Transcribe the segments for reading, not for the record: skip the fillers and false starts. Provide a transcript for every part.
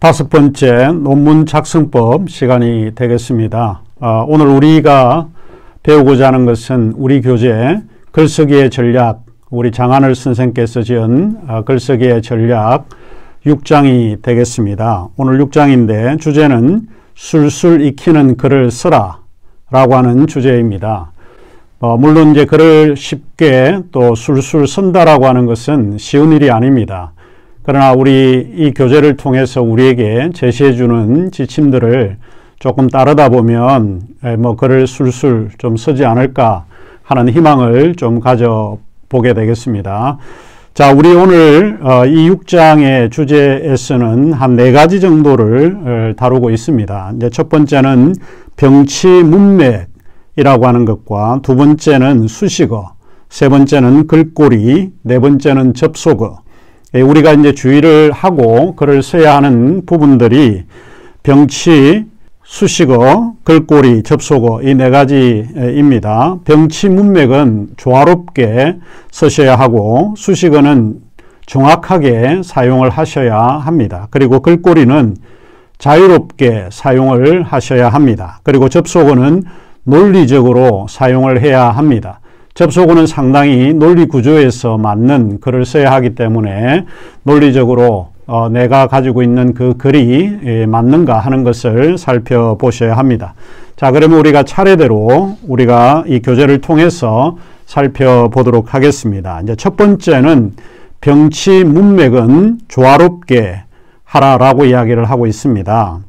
다섯 번째 논문 작성법 시간이 되겠습니다. 오늘 우리가 배우고자 하는 것은 우리 교재 글쓰기의 전략, 우리 장하늘 선생께서 지은 글쓰기의 전략 6장이 되겠습니다. 오늘 6장인데 주제는 술술 익히는 글을 써라 라고 하는 주제입니다. 물론 이제 글을 쉽게 또 술술 쓴다라고 하는 것은 쉬운 일이 아닙니다. 그러나 우리 이 교재를 통해서 우리에게 제시해 주는 지침들을 조금 따르다 보면 글을 술술 좀 쓰지 않을까 하는 희망을 좀 가져보게 되겠습니다. 자, 우리 오늘 이 6장의 주제에서는 한 4가지 정도를 다루고 있습니다. 이제 첫 번째는 병치 문맥이라고 하는 것과 두 번째는 수식어, 세 번째는 글꼴이, 네 번째는 접속어. 우리가 이제 주의를 하고 글을 써야 하는 부분들이 병치, 수식어, 글꼴이, 접속어 이 4가지입니다. 병치 문맥은 조화롭게 쓰셔야 하고 수식어는 정확하게 사용을 하셔야 합니다. 그리고 글꼴이는 자유롭게 사용을 하셔야 합니다. 그리고 접속어는 논리적으로 사용을 해야 합니다. 접속어는 상당히 논리 구조에서 맞는 글을 써야 하기 때문에 논리적으로 내가 가지고 있는 그 글이 맞는가 하는 것을 살펴보셔야 합니다. 자, 그러면 우리가 차례대로 우리가 이 교재를 통해서 살펴보도록 하겠습니다. 이제 첫 번째는 병치 문맥은 조화롭게 하라라고 이야기를 하고 있습니다.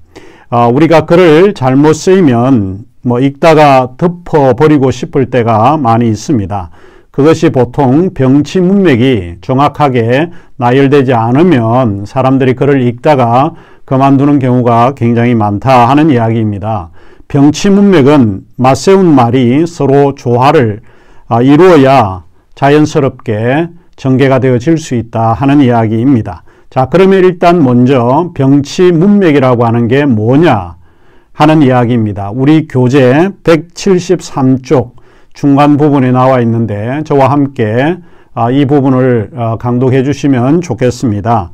우리가 글을 잘못 쓰이면 읽다가 덮어버리고 싶을 때가 많이 있습니다. 그것이 보통 병치 문맥이 정확하게 나열되지 않으면 사람들이 글을 읽다가 그만두는 경우가 굉장히 많다 하는 이야기입니다. 병치 문맥은 맞세운 말이 서로 조화를 이루어야 자연스럽게 전개가 되어질 수 있다 하는 이야기입니다. 자, 그러면 일단 먼저 병치 문맥이라고 하는 게 뭐냐 하는 이야기입니다. 우리 교재 173쪽 중간 부분에 나와 있는데 저와 함께 이 부분을 강독해 주시면 좋겠습니다.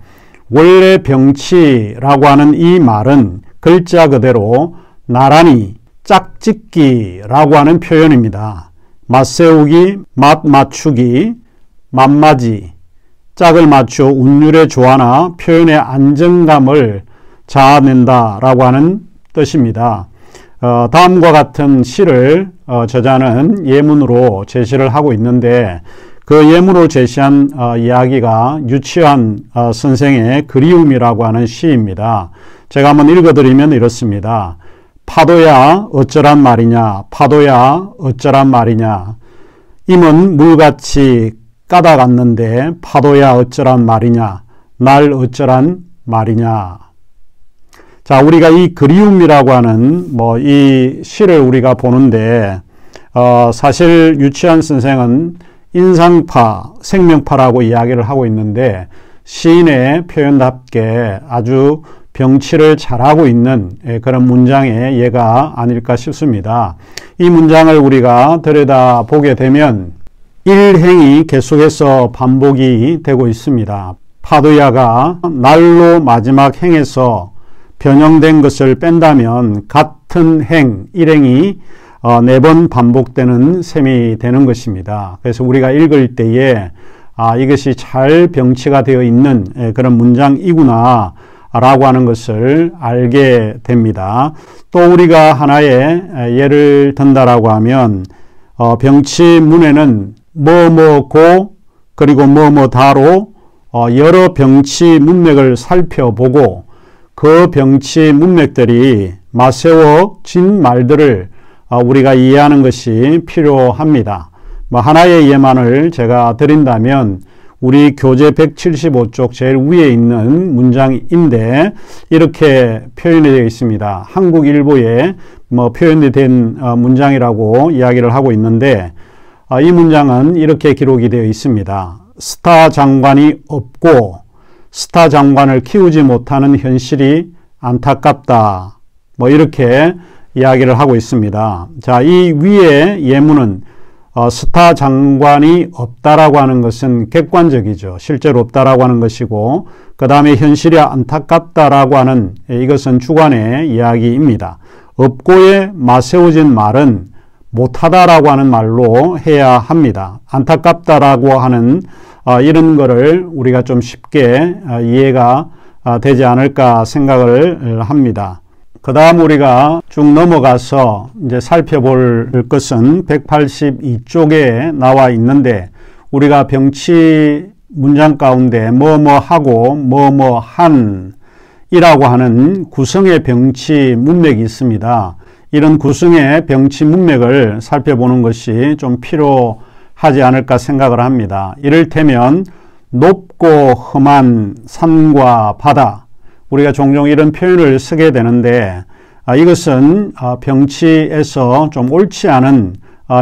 원래 병치라고 하는 이 말은 글자 그대로 나란히 짝짓기라고 하는 표현입니다. 맛세우기, 맛 맞추기, 맛맞이, 짝을 맞추어 운율의 조화나 표현의 안정감을 자아낸다라고 하는 뜻입니다. 다음과 같은 시를 저자는 예문으로 제시를 하고 있는데 그 예문으로 제시한 이야기가 유치환 선생의 그리움이라고 하는 시입니다. 제가 한번 읽어드리면 이렇습니다. 파도야 어쩌란 말이냐, 파도야 어쩌란 말이냐, 임은 물같이 까닥았는데 파도야 어쩌란 말이냐, 날 어쩌란 말이냐. 자, 우리가 이 그리움이라고 하는 이 시를 우리가 보는데 사실 유치환 선생은 인상파, 생명파라고 이야기를 하고 있는데 시인의 표현답게 아주 병치를 잘하고 있는 그런 문장의 예가 아닐까 싶습니다. 이 문장을 우리가 들여다보게 되면 일행이 계속해서 반복이 되고 있습니다. 파도야가 날로 마지막 행에서 변형된 것을 뺀다면 같은 행, 일행이 4번 반복되는 셈이 되는 것입니다. 그래서 우리가 읽을 때에 이것이 잘 병치가 되어 있는 그런 문장이구나 라고 하는 것을 알게 됩니다. 또 우리가 하나의 예를 든다라고 하면 병치 문에는 뭐뭐고 그리고 뭐뭐다로 여러 병치 문맥을 살펴보고 그 병치 문맥들이 맞세워진 말들을 우리가 이해하는 것이 필요합니다. 하나의 예만을 제가 드린다면 우리 교재 175쪽 제일 위에 있는 문장인데 이렇게 표현이 되어 있습니다. 한국일보에 표현이 된 문장이라고 이야기를 하고 있는데 이 문장은 이렇게 기록이 되어 있습니다. 스타 장관이 없고 스타 장관을 키우지 못하는 현실이 안타깝다. 이렇게 이야기를 하고 있습니다. 자, 이 위에 예문은 스타 장관이 없다라고 하는 것은 객관적이죠. 실제로 없다라고 하는 것이고, 그 다음에 현실이 안타깝다라고 하는 이것은 주관의 이야기입니다. 없고에 맞세워진 말은 못하다라고 하는 말로 해야 합니다. 안타깝다라고 하는 이런 거를 우리가 좀 쉽게 이해가 되지 않을까 생각을 합니다. 그 다음 우리가 쭉 넘어가서 이제 살펴볼 것은 182쪽에 나와 있는데, 우리가 병치 문장 가운데 뭐뭐하고 뭐뭐한 이라고 하는 구성의 병치 문맥이 있습니다. 이런 구성의 병치 문맥을 살펴보는 것이 좀 필요하지 않을까 생각을 합니다. 이를테면 높고 험한 산과 바다, 우리가 종종 이런 표현을 쓰게 되는데 이것은 병치에서 좀 옳지 않은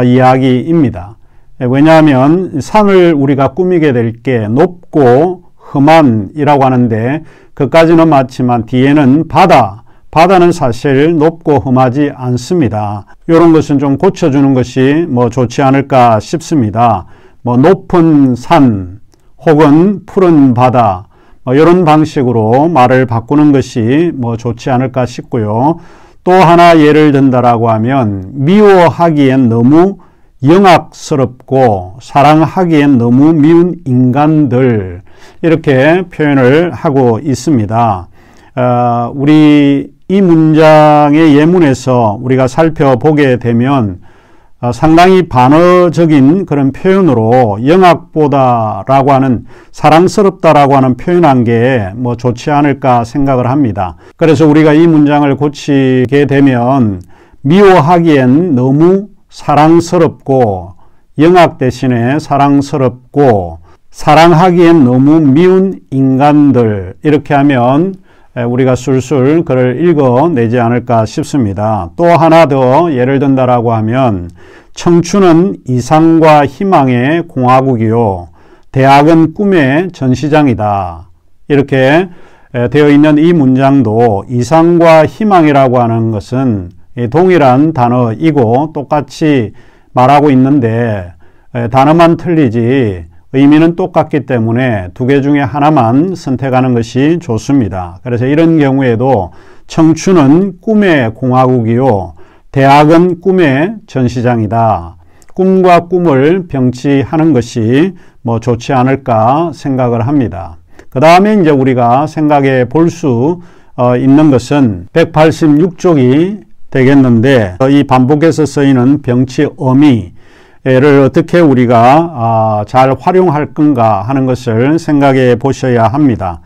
이야기입니다. 왜냐하면 산을 우리가 꾸미게 될 게 높고 험한이라고 하는데, 그까지는 맞지만 뒤에는 바다는 사실 높고 험하지 않습니다. 이런 것은 좀 고쳐주는 것이 좋지 않을까 싶습니다. 높은 산 혹은 푸른 바다, 이런 방식으로 말을 바꾸는 것이 좋지 않을까 싶고요. 또 하나 예를 든다라고 하면 미워하기엔 너무 영악스럽고 사랑하기엔 너무 미운 인간들, 이렇게 표현을 하고 있습니다. 우리 이 문장의 예문에서 우리가 살펴보게 되면 상당히 반어적인 그런 표현으로 영악보다라고 하는, 사랑스럽다라고 하는 표현한 게 좋지 않을까 생각을 합니다. 그래서 우리가 이 문장을 고치게 되면 미워하기엔 너무 사랑스럽고, 영악 대신에 사랑스럽고, 사랑하기엔 너무 미운 인간들, 이렇게 하면 우리가 술술 글을 읽어내지 않을까 싶습니다. 또 하나 더 예를 든다라고 하면 청춘은 이상과 희망의 공화국이요, 대학은 꿈의 전시장이다. 이렇게 되어 있는 이 문장도 이상과 희망이라고 하는 것은 동일한 단어이고 똑같이 말하고 있는데 단어만 틀리지 의미는 똑같기 때문에 두 개 중에 하나만 선택하는 것이 좋습니다. 그래서 이런 경우에도 청춘은 꿈의 공화국이요, 대학은 꿈의 전시장이다. 꿈과 꿈을 병치하는 것이 좋지 않을까 생각을 합니다. 그 다음에 이제 우리가 생각해 볼 수 있는 것은 186쪽이 되겠는데, 이 반복해서 쓰이는 병치 어미를 어떻게 우리가 잘 활용할 건가 하는 것을 생각해 보셔야 합니다.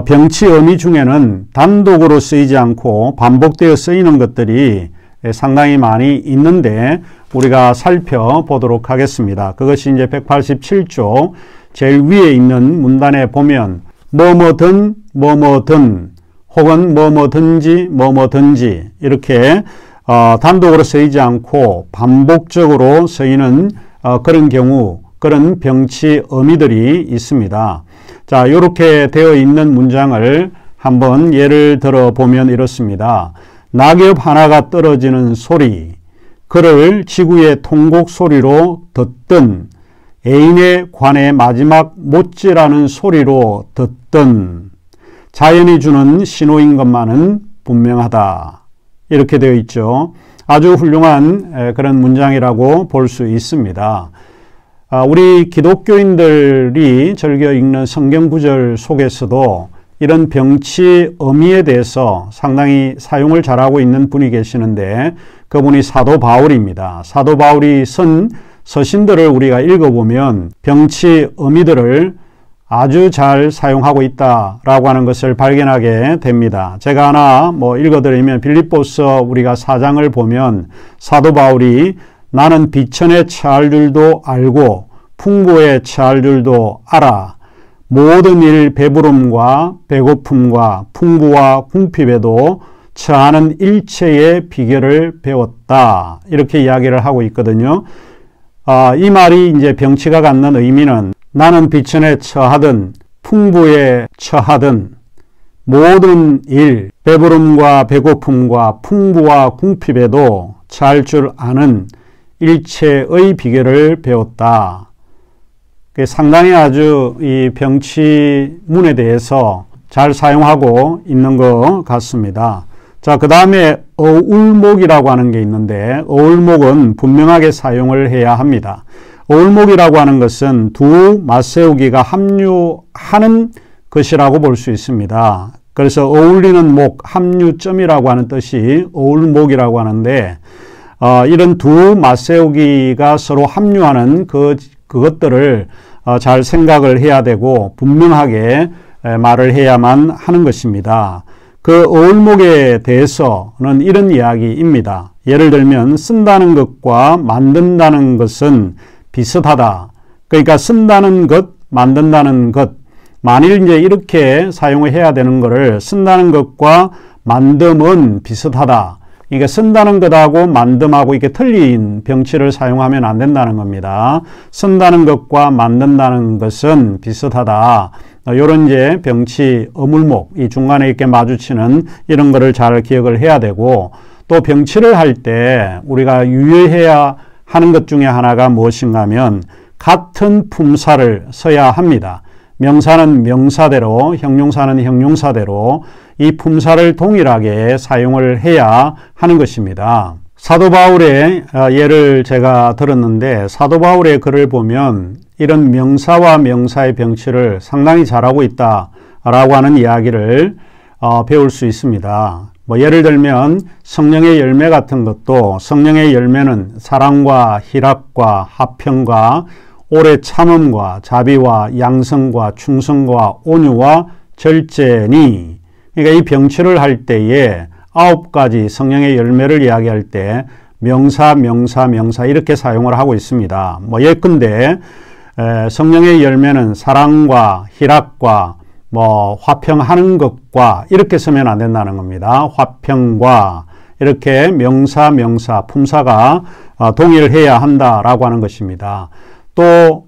병치 어미 중에는 단독으로 쓰이지 않고 반복되어 쓰이는 것들이 상당히 많이 있는데 우리가 살펴보도록 하겠습니다. 그것이 이제 187쪽 제일 위에 있는 문단에 보면 뭐뭐든 뭐뭐든 혹은 뭐뭐든지 뭐뭐든지 이렇게 단독으로 쓰이지 않고 반복적으로 쓰이는 그런 경우, 그런 병치 어미들이 있습니다. 자, 이렇게 되어 있는 문장을 한번 예를 들어 보면 이렇습니다. 낙엽 하나가 떨어지는 소리, 그를 지구의 통곡 소리로 듣든 애인의 관의 마지막 못지라는 소리로 듣든 자연이 주는 신호인 것만은 분명하다. 이렇게 되어 있죠. 아주 훌륭한 그런 문장이라고 볼 수 있습니다. 우리 기독교인들이 즐겨 읽는 성경 구절 속에서도 이런 병치 어미에 대해서 상당히 사용을 잘하고 있는 분이 계시는데 그분이 사도 바울입니다. 사도 바울이 쓴 서신들을 우리가 읽어보면 병치 어미들을 아주 잘 사용하고 있다라고 하는 것을 발견하게 됩니다. 제가 하나 읽어드리면 빌립보서 우리가 4장을 보면 사도 바울이 나는 비천에 처할 줄도 알고 풍부에 처할 줄도 알아. 모든 일 배부름과 배고픔과 풍부와 궁핍에도 처하는 일체의 비결을 배웠다. 이렇게 이야기를 하고 있거든요. 이 말이 이제 병치가 갖는 의미는 나는 비천에 처하든 풍부에 처하든 모든 일, 배부름과 배고픔과 풍부와 궁핍에도 처할 줄 아는 일체의 비결을 배웠다. 상당히 아주 이 병치문에 대해서 잘 사용하고 있는 것 같습니다. 자, 그 다음에 어울목이라고 하는 게 있는데, 어울목은 분명하게 사용을 해야 합니다. 어울목이라고 하는 것은 두 맞세우기가 합류하는 것이라고 볼 수 있습니다. 그래서 어울리는 목, 합류점이라고 하는 뜻이 어울목이라고 하는데, 이런 두 맞세우기가 서로 합류하는 그것들을 잘 생각을 해야 되고 분명하게 말을 해야만 하는 것입니다. 그 어울목에 대해서는 이런 이야기입니다. 예를 들면 쓴다는 것과 만든다는 것은 비슷하다. 그러니까 쓴다는 것, 만든다는 것. 만일 이제 이렇게 사용을 해야 되는 것을 쓴다는 것과 만듦은 비슷하다. 그러니까 쓴다는 것하고 만듦하고 이렇게 틀린 병치를 사용하면 안 된다는 겁니다. 쓴다는 것과 만든다는 것은 비슷하다. 이런 이제 병치, 어물목, 이 중간에 이렇게 마주치는 이런 거를 잘 기억을 해야 되고, 또 병치를 할 때 우리가 유의해야 하는 것 중에 하나가 무엇인가 하면 같은 품사를 써야 합니다. 명사는 명사대로, 형용사는 형용사대로 이 품사를 동일하게 사용을 해야 하는 것입니다. 사도 바울의 예를 제가 들었는데, 사도 바울의 글을 보면 이런 명사와 명사의 병치를 상당히 잘하고 있다라고 하는 이야기를 배울 수 있습니다. 예를 들면 성령의 열매 같은 것도, 성령의 열매는 사랑과 희락과 화평과 오래 참음과 자비와 양성과 충성과 온유와 절제니. 그러니까 이 병치를 할 때에 9가지 성령의 열매를 이야기할 때 명사, 명사, 명사 이렇게 사용을 하고 있습니다. 예컨대 성령의 열매는 사랑과 희락과 화평하는 것과 이렇게 쓰면 안 된다는 겁니다. 화평과 이렇게 명사, 명사, 품사가 동일해야 한다라고 하는 것입니다. 또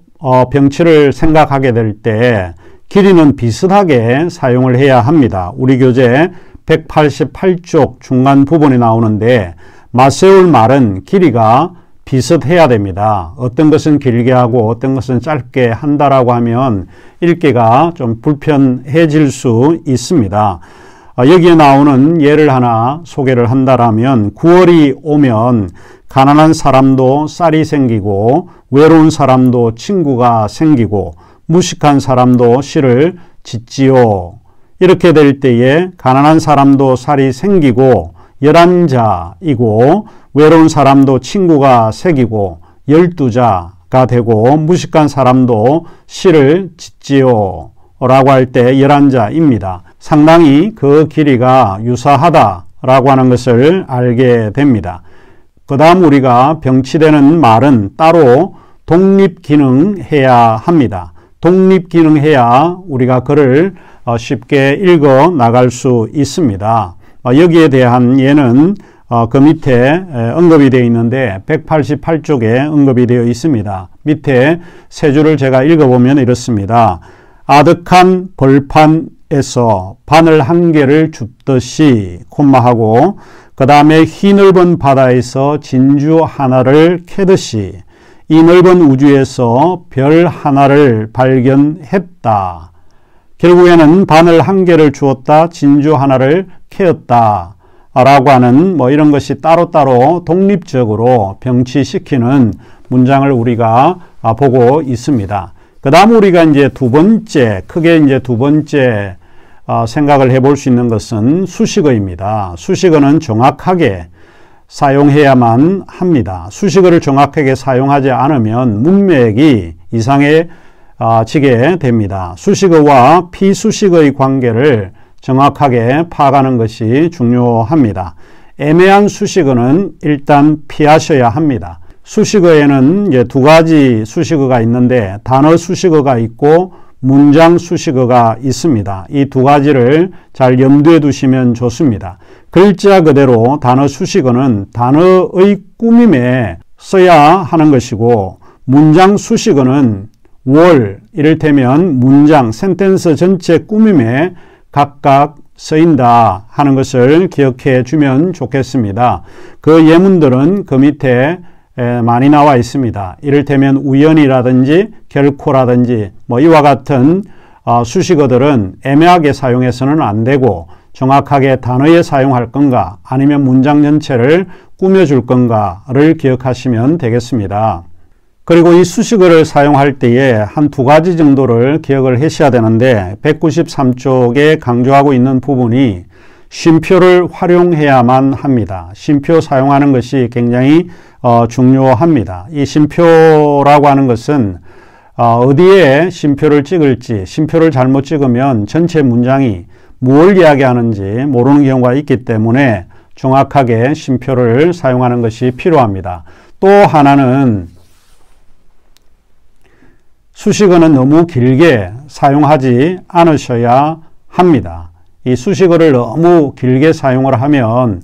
병치를 생각하게 될 때 길이는 비슷하게 사용을 해야 합니다. 우리 교재 188쪽 중간 부분에 나오는데, 맞세울 말은 길이가 비슷해야 됩니다. 어떤 것은 길게 하고 어떤 것은 짧게 한다라고 하면 읽기가 좀 불편해질 수 있습니다. 여기에 나오는 예를 하나 소개를 한다라면, 9월이 오면 가난한 사람도 쌀이 생기고 외로운 사람도 친구가 생기고 무식한 사람도 씨를 짓지요. 이렇게 될 때에 가난한 사람도 쌀이 생기고 11자이고 외로운 사람도 친구가 생기고 12자가 되고 무식한 사람도 씨를 짓지요 라고 할 때 11자입니다. 상당히 그 길이가 유사하다라고 하는 것을 알게 됩니다. 그 다음 우리가 병치되는 말은 따로 독립기능해야 합니다. 독립기능해야 우리가 글을 쉽게 읽어 나갈 수 있습니다. 여기에 대한 예는 그 밑에 언급이 되어 있는데 188쪽에 언급이 되어 있습니다. 밑에 세 줄을 제가 읽어보면 이렇습니다. 아득한 벌판에서 바늘 한 개를 줍듯이 콤마하고 그 다음에 휘넓은 바다에서 진주 하나를 캐듯이 이 넓은 우주에서 별 하나를 발견했다. 결국에는 바늘 한 개를 주었다. 진주 하나를 캐었다. 라고 하는 이런 것이 따로따로 독립적으로 병치시키는 문장을 우리가 보고 있습니다. 그 다음 우리가 이제 크게 이제 두 번째 생각을 해볼 수 있는 것은 수식어입니다. 수식어는 정확하게 사용해야만 합니다. 수식어를 정확하게 사용하지 않으면 문맥이 이상해지게 됩니다. 수식어와 피수식어의 관계를 정확하게 파악하는 것이 중요합니다. 애매한 수식어는 일단 피하셔야 합니다. 수식어에는 이제 두 가지 수식어가 있는데 단어 수식어가 있고 문장 수식어가 있습니다. 이 두 가지를 잘 염두에 두시면 좋습니다. 글자 그대로 단어 수식어는 단어의 꾸밈에 써야 하는 것이고, 문장 수식어는 이를테면 문장, 센텐스 전체 꾸밈에 각각 쓰인다 하는 것을 기억해 주면 좋겠습니다. 그 예문들은 그 밑에 많이 나와 있습니다. 이를테면 우연이라든지 결코라든지 뭐 이와 같은 수식어들은 애매하게 사용해서는 안 되고 정확하게 단어에 사용할 건가 아니면 문장 전체를 꾸며줄 건가를 기억하시면 되겠습니다. 그리고 이 수식어를 사용할 때에 한 두 가지 정도를 기억을 하셔야 되는데 193쪽에 강조하고 있는 부분이 쉼표를 활용해야만 합니다. 쉼표 사용하는 것이 굉장히 중요합니다. 이 쉼표라고 하는 것은 어디에 쉼표를 찍을지, 쉼표를 잘못 찍으면 전체 문장이 무엇을 이야기하는지 모르는 경우가 있기 때문에 정확하게 쉼표를 사용하는 것이 필요합니다. 또 하나는 수식어는 너무 길게 사용하지 않으셔야 합니다. 이 수식어를 너무 길게 사용을 하면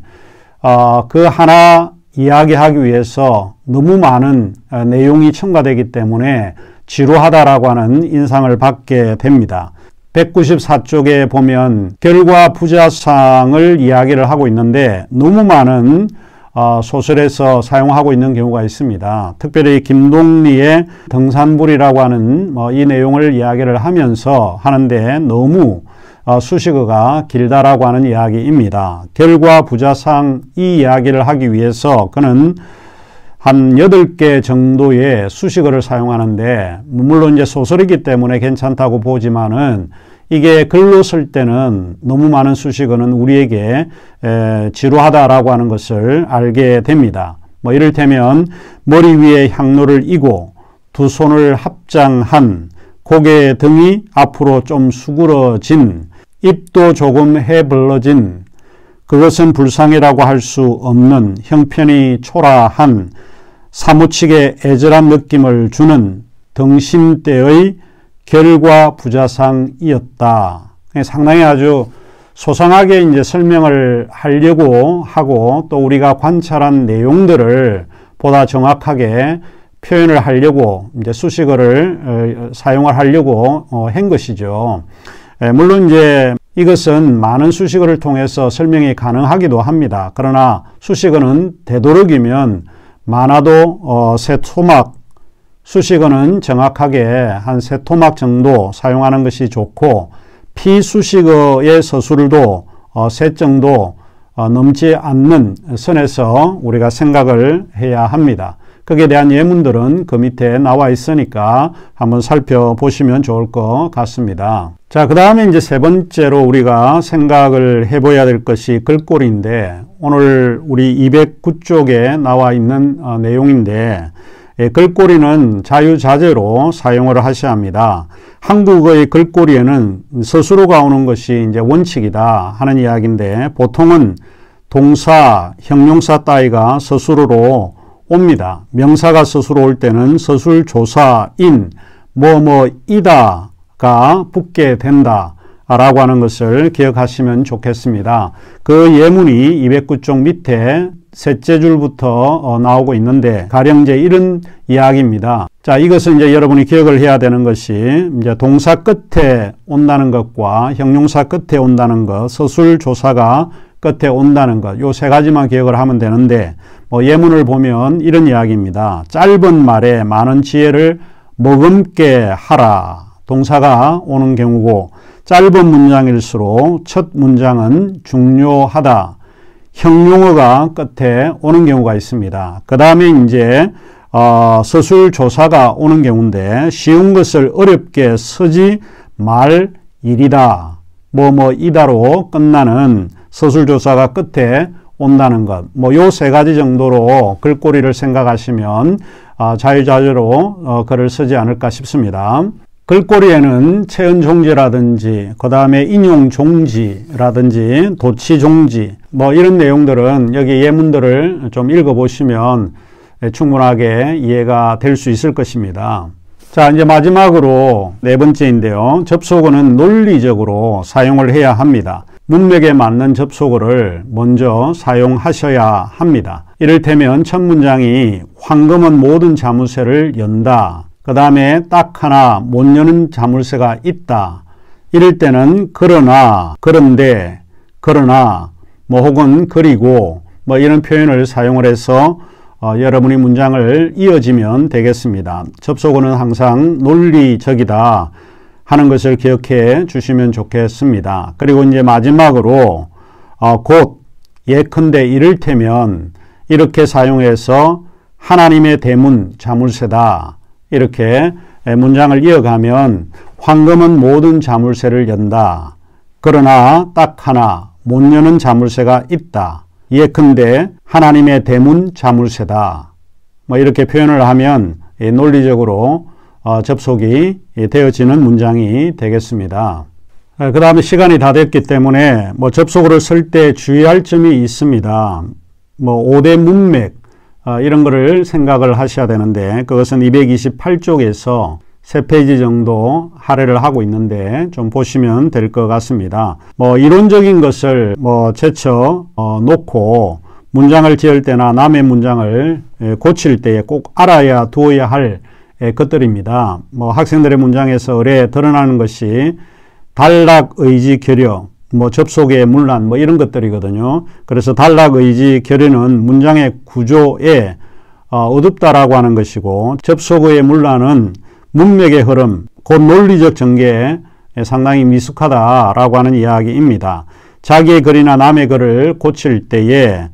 그 하나 이야기하기 위해서 너무 많은 내용이 첨가되기 때문에 지루하다라고 하는 인상을 받게 됩니다. 194쪽에 보면 결과 부자상을 이야기를 하고 있는데 너무 많은 소설에서 사용하고 있는 경우가 있습니다. 특별히 김동리의 등산불이라고 하는 이 내용을 이야기를 하는데 너무 수식어가 길다라고 하는 이야기입니다. 결과 부자상 이 이야기를 하기 위해서 그는 한 8개 정도의 수식어를 사용하는데 물론 이제 소설이기 때문에 괜찮다고 보지만은 이게 글로 쓸 때는 너무 많은 수식어는 우리에게 지루하다라고 하는 것을 알게 됩니다. 뭐 이를테면 머리 위에 향로를 이고 두 손을 합장한 고개 등이 앞으로 좀 수그러진 입도 조금 해블러진 그것은 불쌍이라고 할 수 없는 형편이 초라한 사무치게 애절한 느낌을 주는 등신대의 결과 부자상이었다. 상당히 아주 소상하게 이제 설명을 하려고 하고 또 우리가 관찰한 내용들을 보다 정확하게 표현을 하려고 이제 수식어를 사용을 하려고 한 것이죠. 물론 이제 이것은 많은 수식어를 통해서 설명이 가능하기도 합니다. 그러나 수식어는 되도록이면 많아도 세 토막, 수식어는 정확하게 한 세 토막 정도 사용하는 것이 좋고 피수식어의 서술도 세 정도 넘지 않는 선에서 우리가 생각을 해야 합니다. 거기에 대한 예문들은 그 밑에 나와 있으니까 한번 살펴보시면 좋을 것 같습니다. 자, 그 다음에 이제 세 번째로 우리가 생각을 해봐야 될 것이 글꼴인데 오늘 우리 209쪽에 나와 있는 내용인데 글꼴이는 자유자재로 사용을 하셔야 합니다. 한국어의 글꼴이에는 서술어가 오는 것이 이제 원칙이다 하는 이야기인데 보통은 동사, 형용사 따위가 서술어로 옵니다. 명사가 서술어 올 때는 서술조사인 뭐뭐이다가 붙게 된다 라고 하는 것을 기억하시면 좋겠습니다. 그 예문이 209쪽 밑에 셋째 줄부터 나오고 있는데 가령 이제 이런 이야기입니다. 자, 이것은 이제 여러분이 기억을 해야 되는 것이 이제 동사 끝에 온다는 것과 형용사 끝에 온다는 것, 서술조사가 끝에 온다는 것, 요 세 가지만 기억을 하면 되는데 예문을 보면 이런 이야기입니다. 짧은 말에 많은 지혜를 머금게 하라. 동사가 오는 경우고 짧은 문장일수록 첫 문장은 중요하다. 형용어가 끝에 오는 경우가 있습니다. 그 다음에 이제 서술조사가 오는 경우인데 쉬운 것을 어렵게 쓰지 말 일이다. 뭐뭐이다로 끝나는 서술조사가 끝에 온다는 것. 요 세 가지 정도로 글꼴이를 생각하시면 자유자재로 글을 쓰지 않을까 싶습니다. 글꼴이에는 채은종지라든지 그 다음에 인용종지라든지 도치종지 이런 내용들은 여기 예문들을 좀 읽어보시면 충분하게 이해가 될 수 있을 것입니다. 자, 이제 마지막으로 네 번째인데요. 접속어는 논리적으로 사용을 해야 합니다. 문맥에 맞는 접속어를 먼저 사용하셔야 합니다. 이를테면 첫 문장이 황금은 모든 자물쇠를 연다. 그 다음에 딱 하나 못 여는 자물쇠가 있다. 이럴 때는 그러나, 그런데, 그러나, 혹은 그리고 이런 표현을 사용을 해서 여러분이 문장을 이어지면 되겠습니다. 접속어는 항상 논리적이다 하는 것을 기억해 주시면 좋겠습니다. 그리고 이제 마지막으로 곧 예컨대 이를테면 이렇게 사용해서 하나님의 대문 자물쇠다. 이렇게 문장을 이어가면 황금은 모든 자물쇠를 연다. 그러나 딱 하나 못 여는 자물쇠가 있다. 예컨대 하나님의 대문 자물쇠다. 뭐 이렇게 표현을 하면 논리적으로 접속이 되어지는 문장이 되겠습니다. 그 다음에 시간이 다 됐기 때문에 뭐 접속어를 쓸 때 주의할 점이 있습니다. 뭐 5대 문맥 이런 거를 생각을 하셔야 되는데 그것은 228쪽에서 3페이지 정도 할애를 하고 있는데 좀 보시면 될 것 같습니다. 뭐 이론적인 것을 뭐 제쳐 놓고 문장을 지을 때나 남의 문장을 고칠 때에 꼭 알아야 두어야 할 것들입니다. 뭐 학생들의 문장에서 의뢰 드러나는 것이 단락, 의지, 결여, 뭐 접속의 문란 뭐 이런 것들이거든요. 그래서 단락, 의지, 결여는 문장의 구조에 어둡다라고 하는 것이고 접속의 문란은 문맥의 흐름, 곧 논리적 전개에 상당히 미숙하다라고 하는 이야기입니다. 자기의 글이나 남의 글을 고칠 때에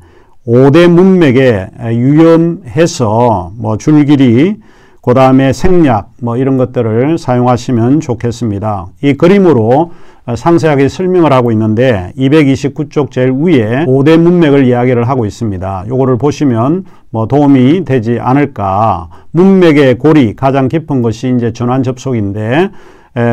5대 문맥에 유념해서 뭐 줄길이 그 다음에 생략 뭐 이런 것들을 사용하시면 좋겠습니다. 이 그림으로 상세하게 설명을 하고 있는데 229쪽 제일 위에 5대 문맥을 이야기를 하고 있습니다. 요거를 보시면 뭐 도움이 되지 않을까. 문맥의 골이 가장 깊은 것이 이제 전환 접속인데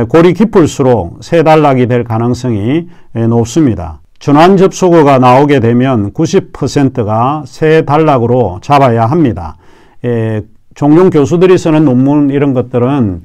골이 깊을수록 세 단락이 될 가능성이 높습니다. 전환 접속어가 나오게 되면 90%가 세 단락으로 잡아야 합니다. 종종 교수들이 쓰는 논문 이런 것들은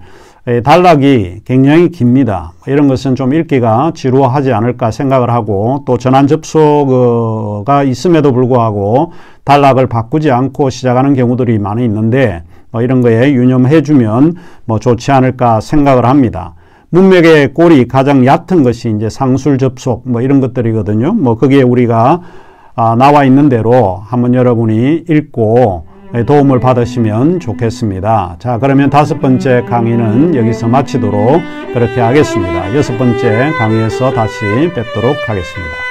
단락이 굉장히 깁니다. 이런 것은 좀 읽기가 지루하지 않을까 생각을 하고 또 전환 접속어가 있음에도 불구하고 단락을 바꾸지 않고 시작하는 경우들이 많이 있는데 이런 거에 유념해 주면 좋지 않을까 생각을 합니다. 문맥의 골이 가장 얕은 것이 이제 상술 접속 이런 것들이거든요. 거기에 우리가 나와 있는 대로 한번 여러분이 읽고 도움을 받으시면 좋겠습니다. 자, 그러면 5번째 강의는 여기서 마치도록 그렇게 하겠습니다. 6번째 강의에서 다시 뵙도록 하겠습니다.